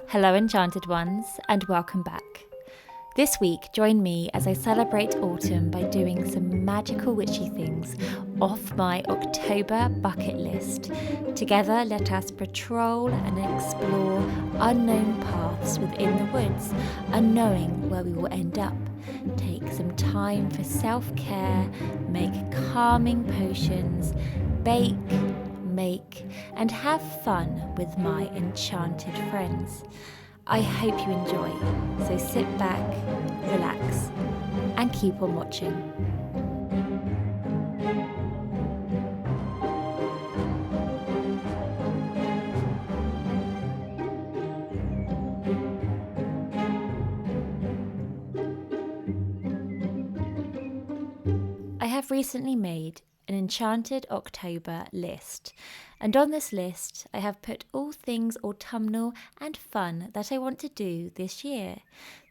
Hello Enchanted ones, and welcome back. This week, join me as I celebrate autumn by doing some magical witchy things off my October bucket list. Together, let us patrol and explore unknown paths within the woods, unknowing where we will end up. Take some time for self-care, make calming potions, bake, make, and have fun with my enchanted friends. I hope you enjoy, so sit back, relax, and keep on watching. I have recently made an Enchanted October list, and on this list I have put all things autumnal and fun that I want to do this year,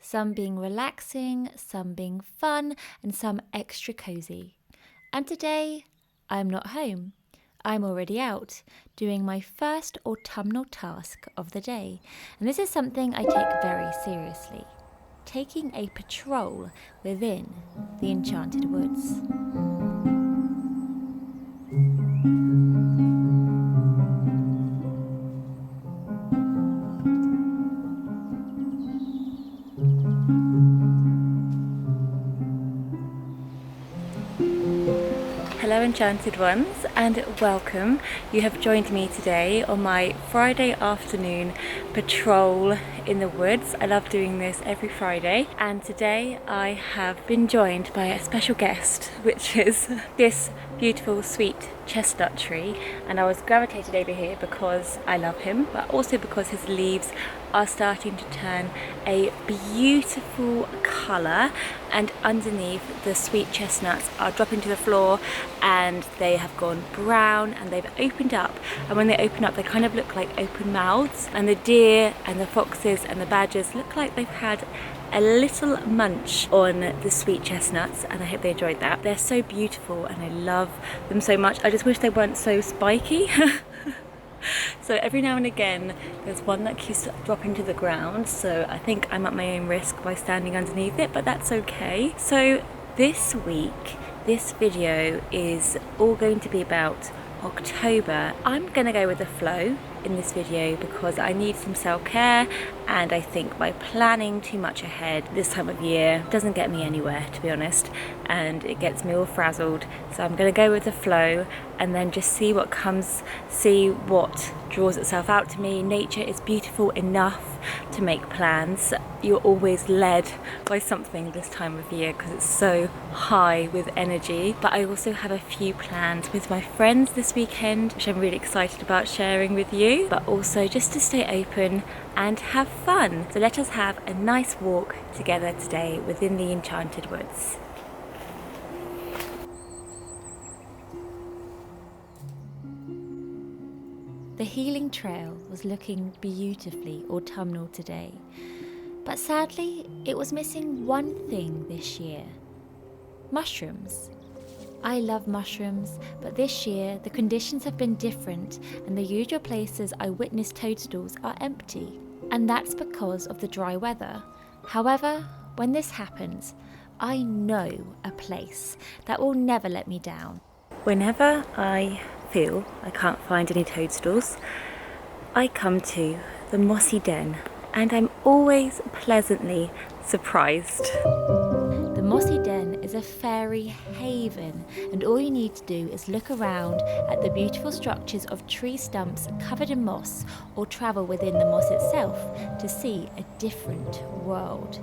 some being relaxing, some being fun, and some extra cozy. And today I'm not home. I'm already out doing my first autumnal task of the day, and this is something I take very seriously, taking a patrol within the Enchanted Woods. Hello Enchanted ones, and welcome. You have joined me today on my Friday afternoon patrol in the woods. I love doing this every Friday, and today I have been joined by a special guest, which is this beautiful sweet chestnut tree, and I was gravitated over here because I love him, but also because his leaves are starting to turn a beautiful colour, and underneath the sweet chestnuts are dropping to the floor and they have gone brown and they've opened up, and when they open up they kind of look like open mouths, and the deer and the foxes and the badgers look like they've had a little munch on the sweet chestnuts, and I hope they enjoyed that. They're so beautiful and I love them so much. I just wish they weren't so spiky. So every now and again there's one that keeps dropping to the ground, so I think I'm at my own risk by standing underneath it, but that's okay. So this week, this video is all going to be about October. I'm gonna go with the flow in this video because I need some self-care, and I think by planning too much ahead this time of year doesn't get me anywhere, to be honest, and it gets me all frazzled. So I'm gonna go with the flow and then just see what comes, see what draws itself out to me. Nature is beautiful enough to make plans. You're always led by something this time of year because it's so high with energy. But I also have a few plans with my friends this weekend, which I'm really excited about sharing with you, but also just to stay open and have fun. So let us have a nice walk together today within the Enchanted Woods. The healing trail was looking beautifully autumnal today, but sadly it was missing one thing this year: mushrooms. I love mushrooms, but this year the conditions have been different and the usual places I witnessed toadstools are empty, and that's because of the dry weather. However, when this happens, I know a place that will never let me down. Whenever I feel I can't find any toadstools, I come to the mossy den, and I'm always pleasantly surprised. The mossy den is a fairy haven, and all you need to do is look around at the beautiful structures of tree stumps covered in moss, or travel within the moss itself to see a different world.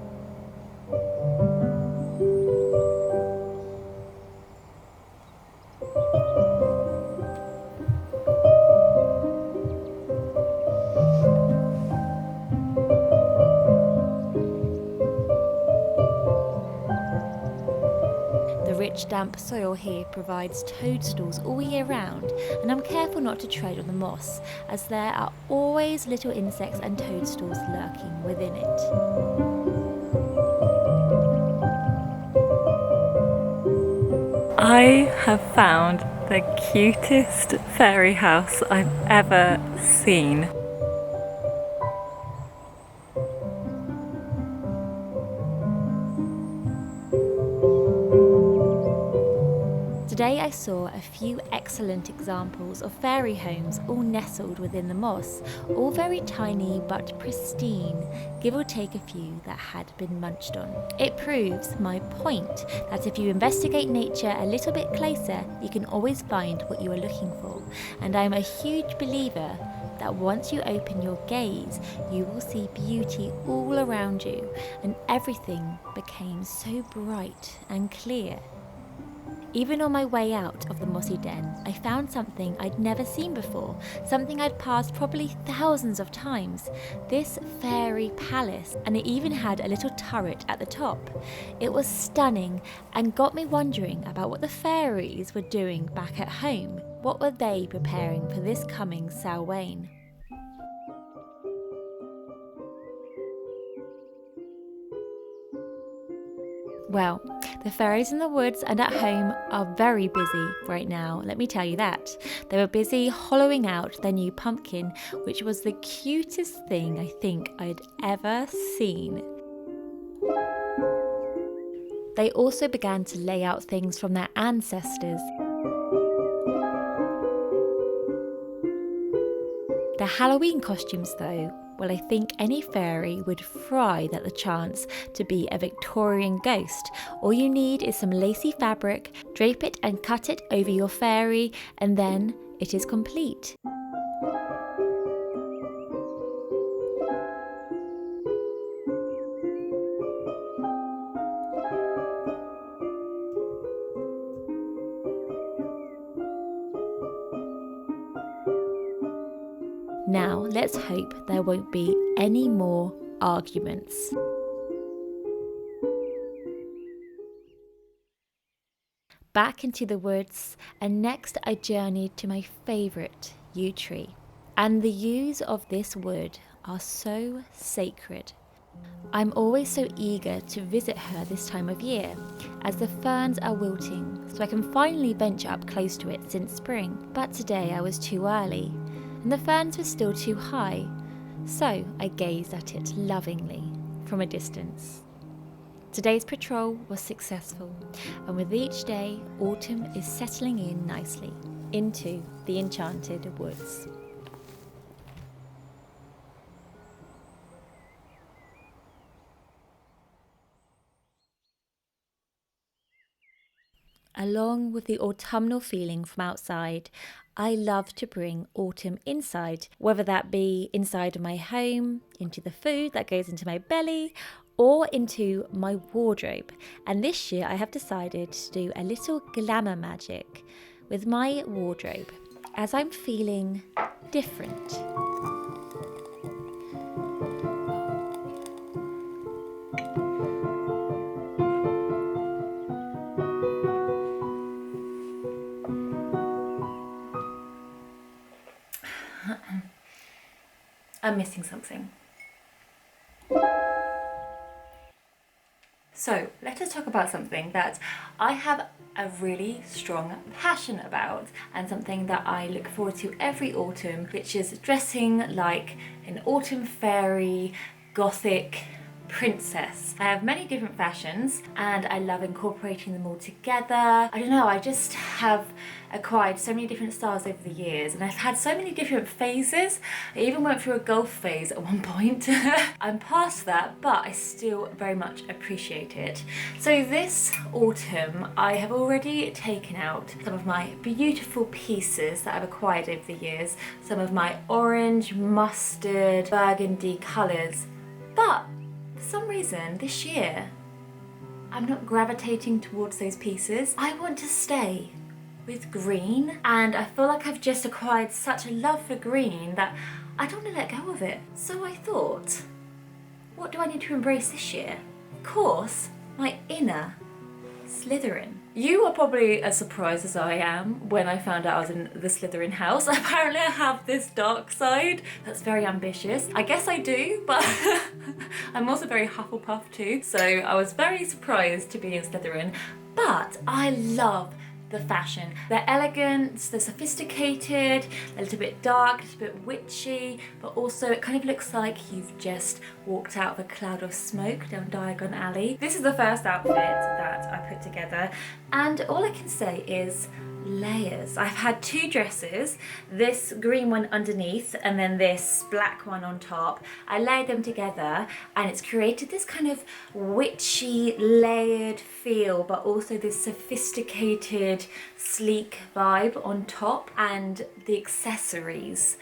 Rich damp soil here provides toadstools all year round, and I'm careful not to tread on the moss, as there are always little insects and toadstools lurking within it. I have found the cutest fairy house I've ever seen. Today I saw a few excellent examples of fairy homes all nestled within the moss, all very tiny but pristine, give or take a few that had been munched on. It proves my point that if you investigate nature a little bit closer, you can always find what you are looking for. And I'm a huge believer that once you open your gaze, you will see beauty all around you, and everything became so bright and clear. Even on my way out of the mossy den, I found something I'd never seen before, something I'd passed probably thousands of times. This fairy palace, and it even had a little turret at the top. It was stunning and got me wondering about what the fairies were doing back at home. What were they preparing for this coming Samhain? Well, the fairies in the woods and at home are very busy right now, let me tell you that. They were busy hollowing out their new pumpkin, which was the cutest thing I think I'd ever seen. They also began to lay out things from their ancestors. The Halloween costumes though, well, I think any fairy would fry at the chance to be a Victorian ghost. All you need is some lacy fabric, drape it and cut it over your fairy, and then it is complete. Now, let's hope there won't be any more arguments. Back into the woods, and next I journeyed to my favourite yew tree. And the yews of this wood are so sacred. I'm always so eager to visit her this time of year, as the ferns are wilting, so I can finally venture up close to it since spring. But today I was too early, and the ferns were still too high, so I gazed at it lovingly from a distance. Today's patrol was successful, and with each day, autumn is settling in nicely into the Enchanted woods. Along with the autumnal feeling from outside, I love to bring autumn inside, whether that be inside of my home, into the food that goes into my belly, or into my wardrobe. And this year I have decided to do a little glamour magic with my wardrobe, as I'm feeling different. I'm missing something. So let us talk about something that I have a really strong passion about, and something that I look forward to every autumn, which is dressing like an autumn fairy, gothic princess. I have many different fashions and I love incorporating them all together. I don't know, I just have acquired so many different styles over the years, and I've had so many different phases. I even went through a golf phase at one point. I'm past that, but I still very much appreciate it. So this autumn I have already taken out some of my beautiful pieces that I've acquired over the years, some of my orange, mustard, burgundy colours, but for some reason this year I'm not gravitating towards those pieces. I want to stay with green, and I feel like I've just acquired such a love for green that I don't want to let go of it. So I thought, what do I need to embrace this year? Of course, my inner Slytherin. You are probably as surprised as I am when I found out I was in the Slytherin house. Apparently I have this dark side that's very ambitious. I guess I do, but I'm also very Hufflepuff too. So I was very surprised to be in Slytherin, but I love the fashion. They're elegant, they're sophisticated, a little bit dark, a little bit witchy, but also it kind of looks like you've just walked out of a cloud of smoke down Diagon Alley. This is the first outfit that I put together, and all I can say is layers. I've had two dresses, this green one underneath and then this black one on top. I layered them together and it's created this kind of witchy layered feel, but also this sophisticated sleek vibe on top. And the accessories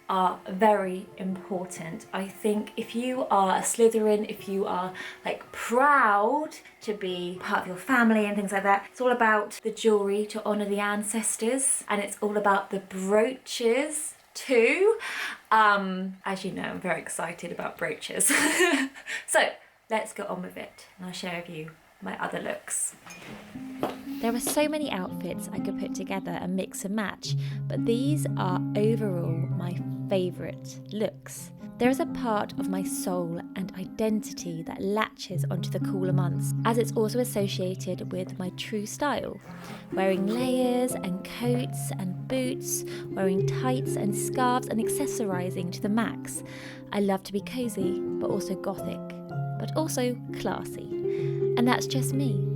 are very important. I think if you are a Slytherin, if you are like proud to be part of your family and things like that, it's all about the jewelry to honor the ancestors, and it's all about the brooches too. As you know, I'm very excited about brooches. So let's get on with it and I'll share with you my other looks. There are so many outfits I could put together and mix and match, but these are overall my favourite looks. There is a part of my soul and identity that latches onto the cooler months, as it's also associated with my true style. Wearing layers and coats and boots, wearing tights and scarves and accessorising to the max. I love to be cosy, but also gothic, but also classy. And that's just me.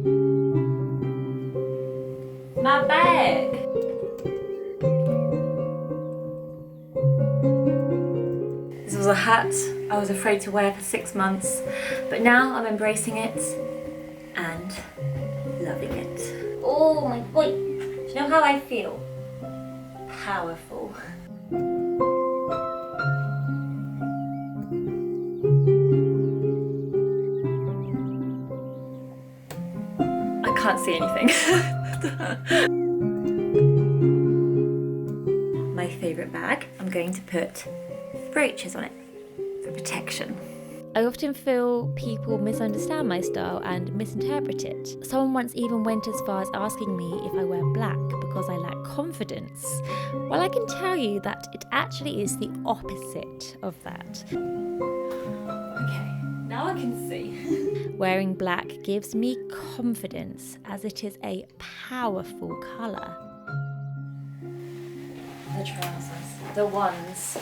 My bag! This was a hat I was afraid to wear for 6 months, but now I'm embracing it and loving it. Oh my boy! Do you know how I feel? Powerful. I can't see anything. My favourite bag, I'm going to put brooches on it for protection. I often feel people misunderstand my style and misinterpret it. Someone once even went as far as asking me if I wear black because I lack confidence. Well, I can tell you that it actually is the opposite of that. Okay, now I can see. Wearing black gives me confidence as it is a powerful colour. The trousers, the ones.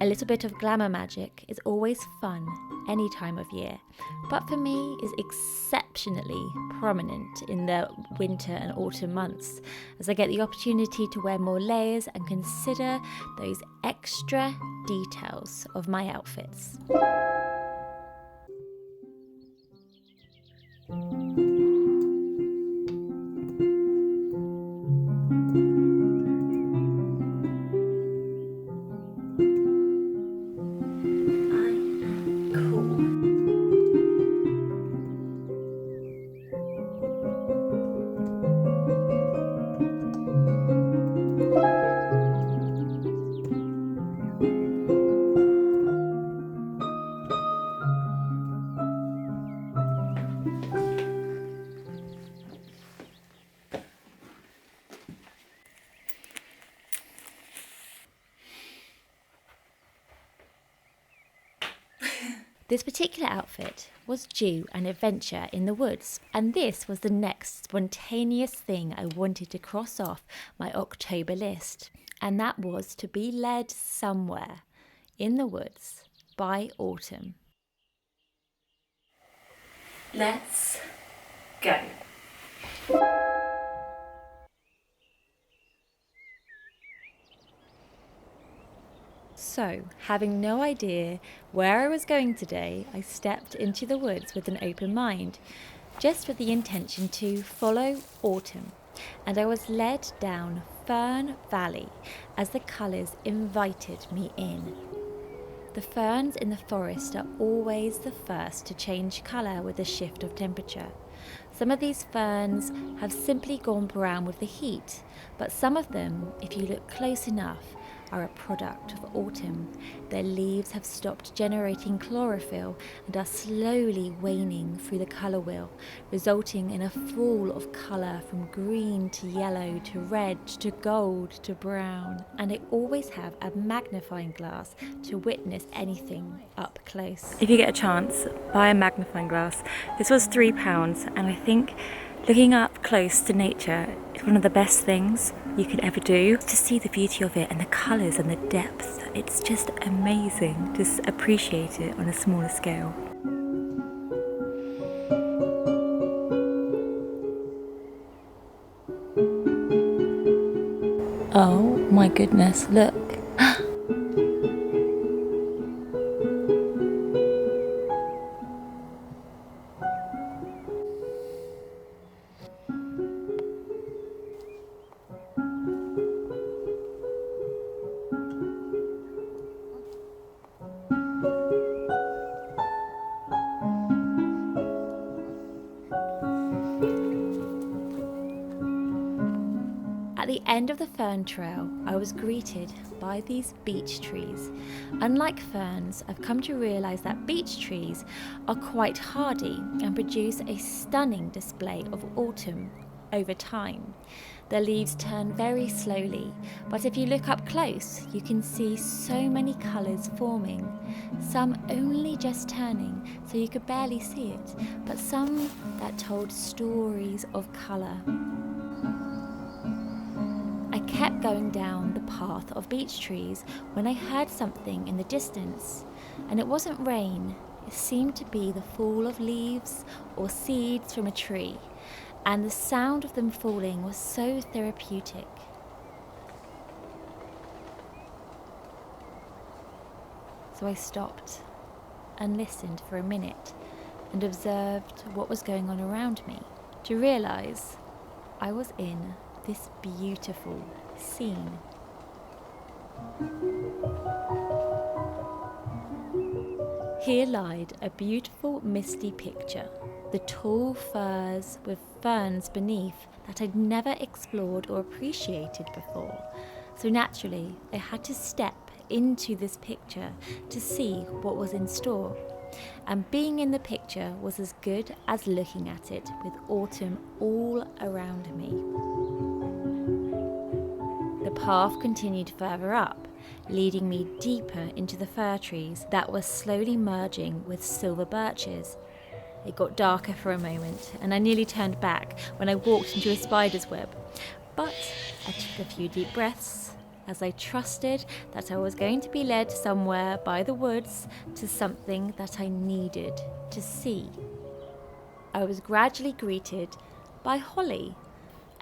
A little bit of glamour magic is always fun any time of year, but for me is exceptionally prominent in the winter and autumn months, as I get the opportunity to wear more layers and consider those extra details of my outfits. This particular outfit was due an adventure in the woods, and this was the next spontaneous thing I wanted to cross off my October list, and that was to be led somewhere in the woods by autumn. Let's go. So, having no idea where I was going today, I stepped into the woods with an open mind, just with the intention to follow autumn, and I was led down Fern Valley as the colours invited me in. The ferns in the forest are always the first to change colour with a shift of temperature. Some of these ferns have simply gone brown with the heat, but some of them, if you look close enough, are a product of autumn. Their leaves have stopped generating chlorophyll and are slowly waning through the colour wheel, resulting in a fall of colour from green to yellow to red to gold to brown. And they always have a magnifying glass to witness anything up close. If you get a chance, buy a magnifying glass. This was £3, and I think Looking up close to nature is one of the best things you could ever do. To see the beauty of it and the colours and the depth, it's just amazing. Just appreciate it on a smaller scale. Oh my goodness, look. At the end of the fern trail, I was greeted by these beech trees. Unlike ferns, I've come to realise that beech trees are quite hardy and produce a stunning display of autumn over time. Their leaves turn very slowly, but if you look up close, you can see so many colours forming. Some only just turning, so you could barely see it, but some that told stories of colour. I kept going down the path of beech trees when I heard something in the distance, and it wasn't rain. It seemed to be the fall of leaves or seeds from a tree, and the sound of them falling was so therapeutic. So I stopped and listened for a minute and observed what was going on around me, to realise I was in this beautiful scene. Here lied a beautiful misty picture, the tall firs with ferns beneath that I'd never explored or appreciated before. So naturally, I had to step into this picture to see what was in store. And being in the picture was as good as looking at it, with autumn all around me. The path continued further up, leading me deeper into the fir trees that were slowly merging with silver birches. It got darker for a moment, and I nearly turned back when I walked into a spider's web. But I took a few deep breaths as I trusted that I was going to be led somewhere by the woods to something that I needed to see. I was gradually greeted by holly.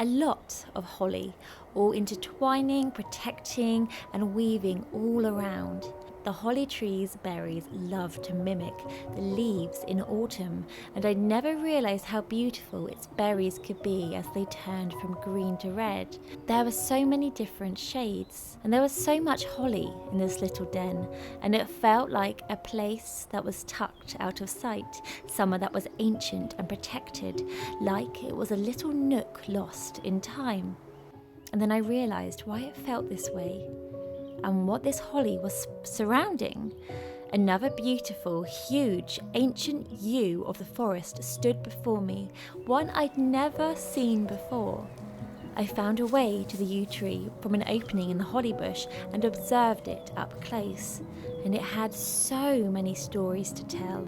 A lot of holly, all intertwining, protecting and weaving all around. The holly tree's berries love to mimic the leaves in autumn, and I never realised how beautiful its berries could be as they turned from green to red. There were so many different shades, and there was so much holly in this little den, and it felt like a place that was tucked out of sight, somewhere that was ancient and protected, like it was a little nook lost in time. And then I realised why it felt this way, and what this holly was surrounding. Another beautiful, huge, ancient yew of the forest stood before me, one I'd never seen before. I found a way to the yew tree from an opening in the holly bush and observed it up close, and it had so many stories to tell.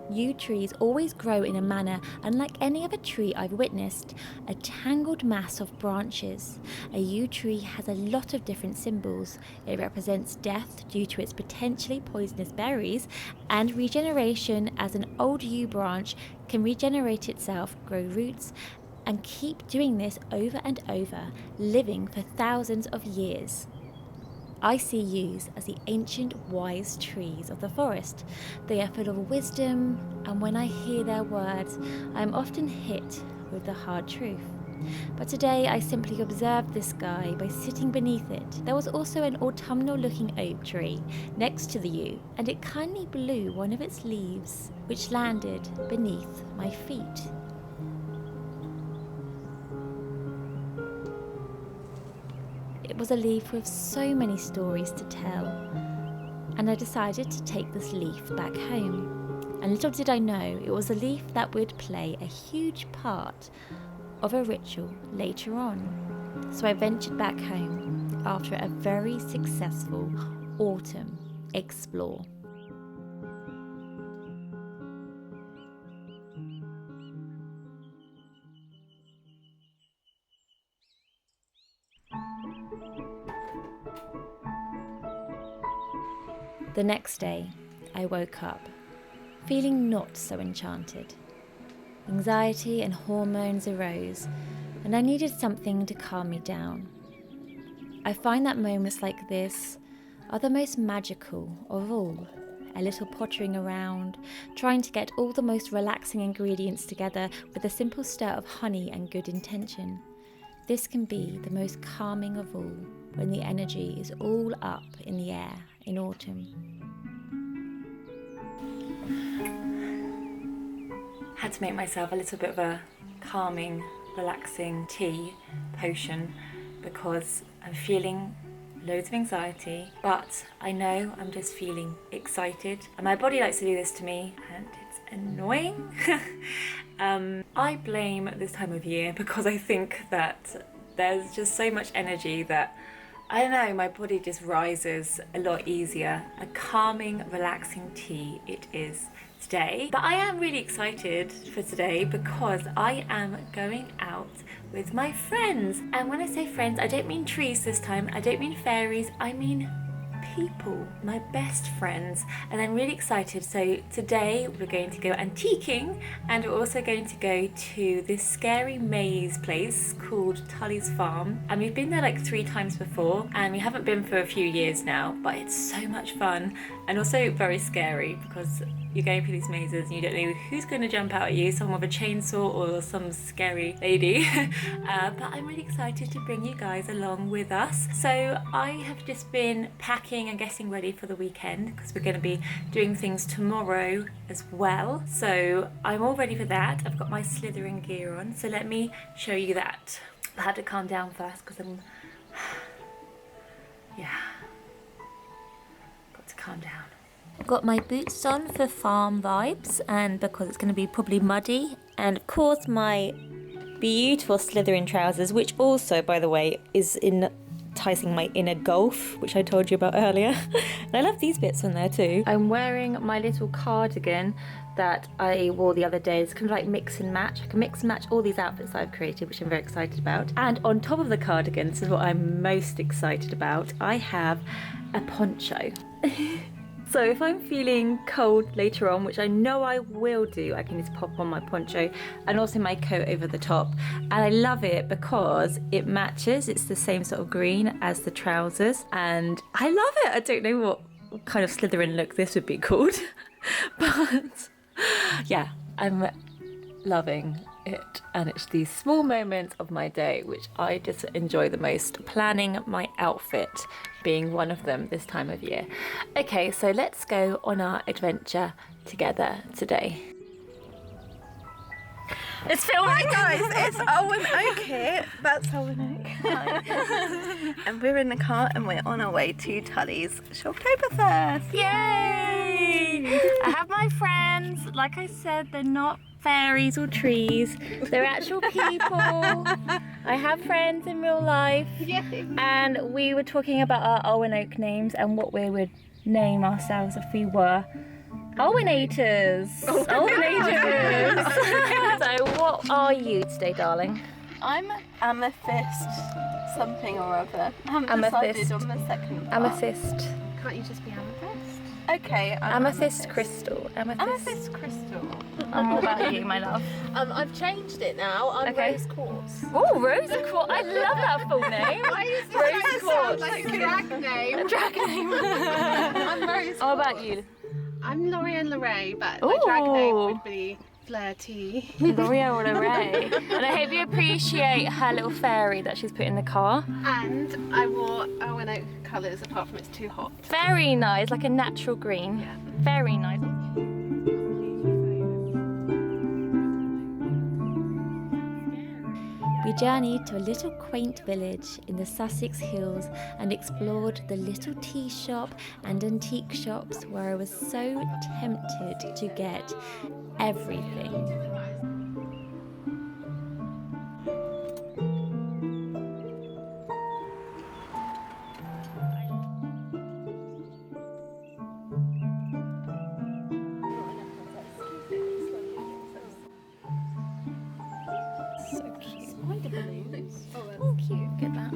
Yew trees always grow in a manner unlike any other tree I've witnessed, a tangled mass of branches. A yew tree has a lot of different symbols. It represents death due to its potentially poisonous berries, and regeneration, as an old yew branch can regenerate itself, grow roots, and keep doing this over and over, living for thousands of years. I see yews as the ancient wise trees of the forest. They are full of wisdom, and when I hear their words, I am often hit with the hard truth. But today I simply observed this sky by sitting beneath it. There was also an autumnal-looking oak tree next to the yew, and it kindly blew one of its leaves, which landed beneath my feet. It was a leaf with so many stories to tell, and I decided to take this leaf back home. And little did I know, it was a leaf that would play a huge part of a ritual later on. So I ventured back home after a very successful autumn explore. The next day, I woke up, feeling not so enchanted. Anxiety and hormones arose, and I needed something to calm me down. I find that moments like this are the most magical of all. A little pottering around, trying to get all the most relaxing ingredients together with a simple stir of honey and good intention. This can be the most calming of all when the energy is all up in the air in autumn. Had to make myself a little bit of a calming, relaxing tea potion because I'm feeling loads of anxiety, but I know I'm just feeling excited, and my body likes to do this to me and it's annoying. I blame this time of year because I think that there's just so much energy that, I don't know, my body just rises a lot easier. A calming, relaxing tea it is today. But I am really excited for today because I am going out with my friends. And when I say friends, I don't mean trees this time. I don't mean fairies. I mean people, my best friends. And I'm really excited. So today we're going to go antiquing, and we're also going to go to this scary maze place called Tully's Farm. And we've been there like 3 times before, and we haven't been for a few years now, but it's so much fun and also very scary because you're going through these mazes and you don't know who's going to jump out at you, someone with a chainsaw or some scary lady. But I'm really excited to bring you guys along with us. So I have just been packing and getting ready for the weekend because we're going to be doing things tomorrow as well. So I'm all ready for that. I've got my slithering gear on, so let me show you that. I had to calm down first because I'm got to calm down. Got my boots on for farm vibes, and because it's going to be probably muddy, and of course my beautiful Slytherin trousers, which also, by the way, is enticing my inner golf, which I told you about earlier. And I love these bits on there too. I'm wearing my little cardigan that I wore the other day. It's kind of like mix and match. I can mix and match all these outfits I've created, which I'm very excited about. And on top of the cardigan, this is what I'm most excited about, I have a poncho. So if I'm feeling cold later on, which I know I will do, I can just pop on my poncho and also my coat over the top. And I love it because it matches. It's the same sort of green as the trousers. And I love it. I don't know what kind of Slytherin look this would be called. But yeah, I'm loving it. And it's these small moments of my day which I just enjoy the most. Planning my outfit being one of them this time of year. Okay, so let's go on our adventure together today. It's filming. Hi guys, it's Alwyn Oak here. That's Alwyn Oak. Hi. And we're in the car and we're on our way to Tully's Shoptoberfest. Yay! I have my friends. Like I said, they're not fairies or trees. They're actual people. I have friends in real life. Yay. And we were talking about our Alwyn Oak names and what we would name ourselves if we were Alwynators. Alwynators. So what are you today, darling? I'm amethyst something or other. I haven't Amethyst. decided on the second part. Amethyst. Can't you just be amethyst? Okay, I'm Amethyst crystal. Amethyst crystal. And what about you, my love? I've changed it now. I'm Okay. Rose Quartz. Oh, Rose Quartz. I love that full name. Why is Rose this Quartz. like a drag name? Drag name. I'm Rose Quartz. How about you? I'm Lorianne Lorray, but my drag name would be Flirty. L'Oreal Lorray. And I hope you appreciate her little fairy that she's put in the car. And I wore Alwyn Oak colours apart from it's too hot. Very nice, like a natural green. Yeah. Very nice. We journeyed to a little quaint village in the Sussex Hills and explored the little tea shop and antique shops where I was so tempted to get everything. Oh, cute. Get that.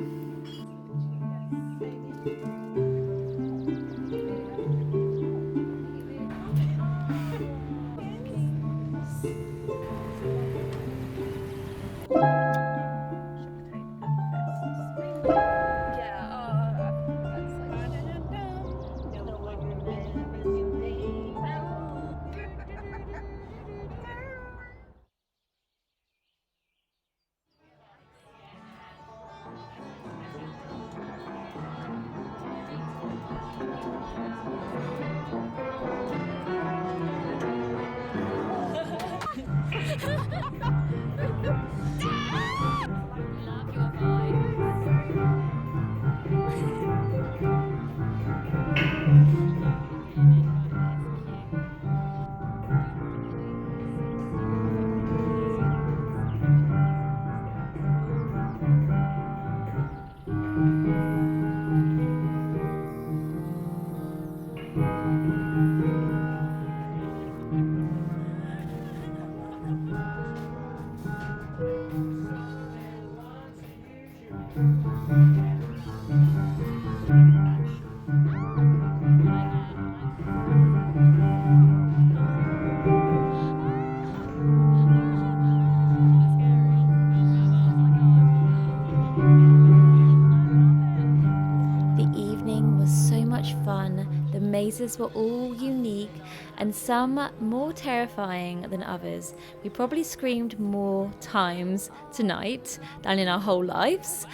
These were all unique and some more terrifying than others. We probably screamed more times tonight than in our whole lives,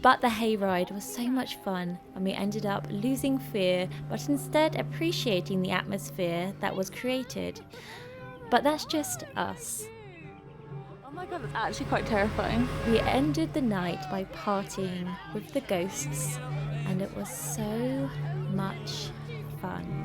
but the hayride was so much fun and we ended up losing fear but instead appreciating the atmosphere that was created. But that's just us. Oh my god, that's actually quite terrifying. We ended the night by partying with the ghosts and it was so much fun.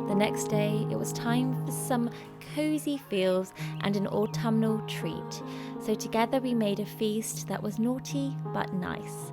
The next day, it was time for some Cosy Feels and an autumnal treat. So together we made a feast that was naughty but nice.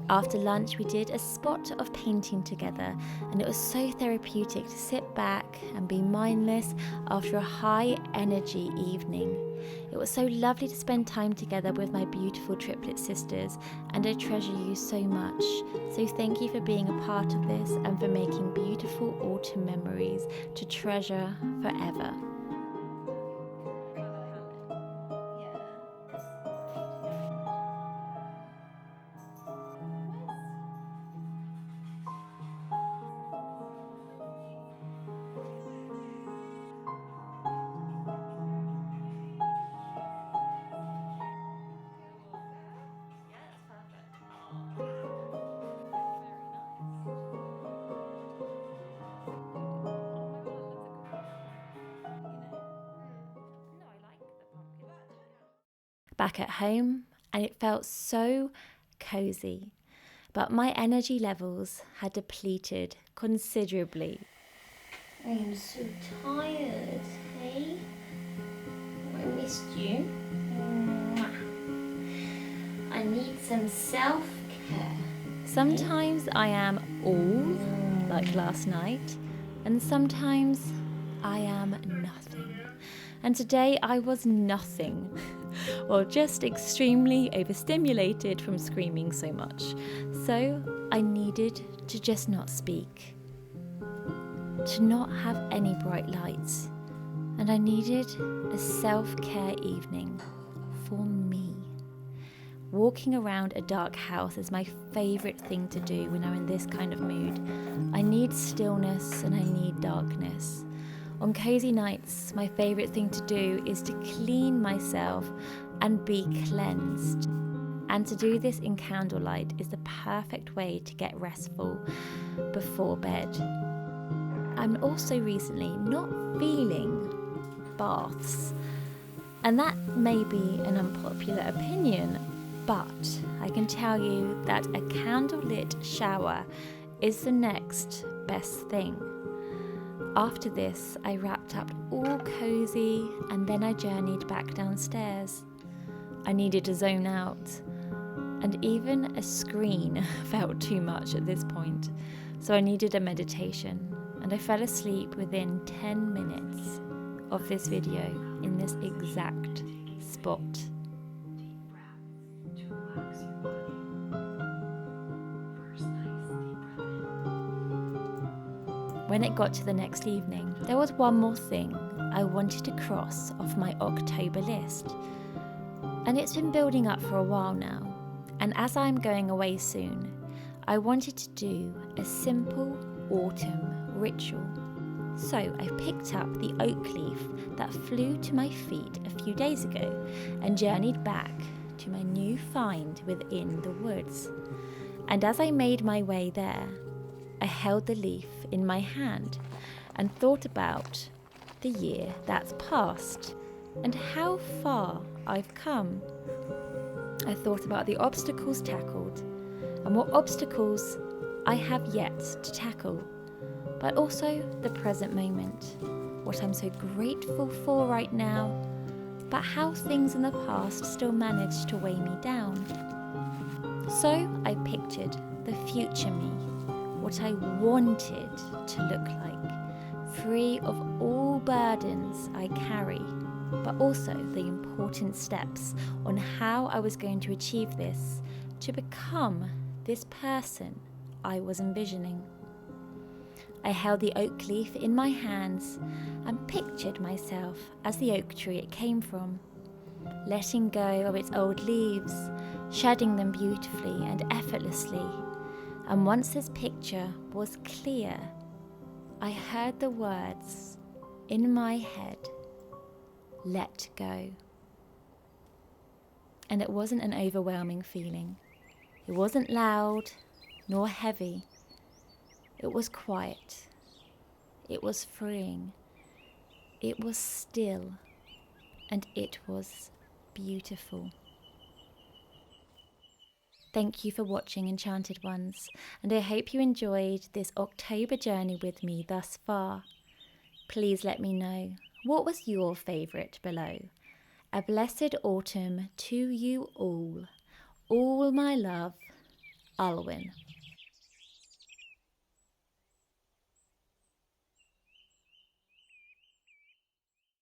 After lunch, we did a spot of painting together, and it was so therapeutic to sit back and be mindless after a high energy evening. It was so lovely to spend time together with my beautiful triplet sisters, and I treasure you so much. So thank you for being a part of this and for making beautiful autumn memories to treasure forever. Back at home, and it felt so cozy, but my energy levels had depleted considerably. I am so tired, hey? I missed you. I need some self-care. Sometimes I am all, like last night, and sometimes I am nothing. And today I was nothing. Or just extremely overstimulated from screaming so much. So I needed to just not speak, to not have any bright lights, and I needed a self-care evening for me. Walking around a dark house is my favourite thing to do when I'm in this kind of mood. I need stillness and I need darkness. On cozy nights, my favourite thing to do is to clean myself and be cleansed. And to do this in candlelight is the perfect way to get restful before bed. I'm also recently not feeling baths. And that may be an unpopular opinion, but I can tell you that a candlelit shower is the next best thing. After this, I wrapped up all cozy and then I journeyed back downstairs. I needed to zone out, and even a screen felt too much at this point, so I needed a meditation, and I fell asleep within 10 minutes of this video in this exact spot. When it got to the next evening, there was one more thing I wanted to cross off my October list. And it's been building up for a while now, and as I'm going away soon, I wanted to do a simple autumn ritual. So I picked up the oak leaf that flew to my feet a few days ago and journeyed back to my new find within the woods. And as I made my way there, I held the leaf in my hand and thought about the year that's passed and how far I've come. I thought about the obstacles tackled and what obstacles I have yet to tackle, but also the present moment, what I'm so grateful for right now, but how things in the past still managed to weigh me down. So I pictured the future me, what I wanted to look like, free of all burdens I carry, but also the important steps on how I was going to achieve this to become this person I was envisioning. I held the oak leaf in my hands and pictured myself as the oak tree it came from, letting go of its old leaves, shedding them beautifully and effortlessly. And once this picture was clear, I heard the words in my head, "Let go." And it wasn't an overwhelming feeling. It wasn't loud nor heavy. It was quiet. It was freeing. It was still. And it was beautiful. Thank you for watching, Enchanted Ones, and I hope you enjoyed this October journey with me thus far. Please let me know, what was your favourite below? A blessed autumn to you all. All my love, Alwyn.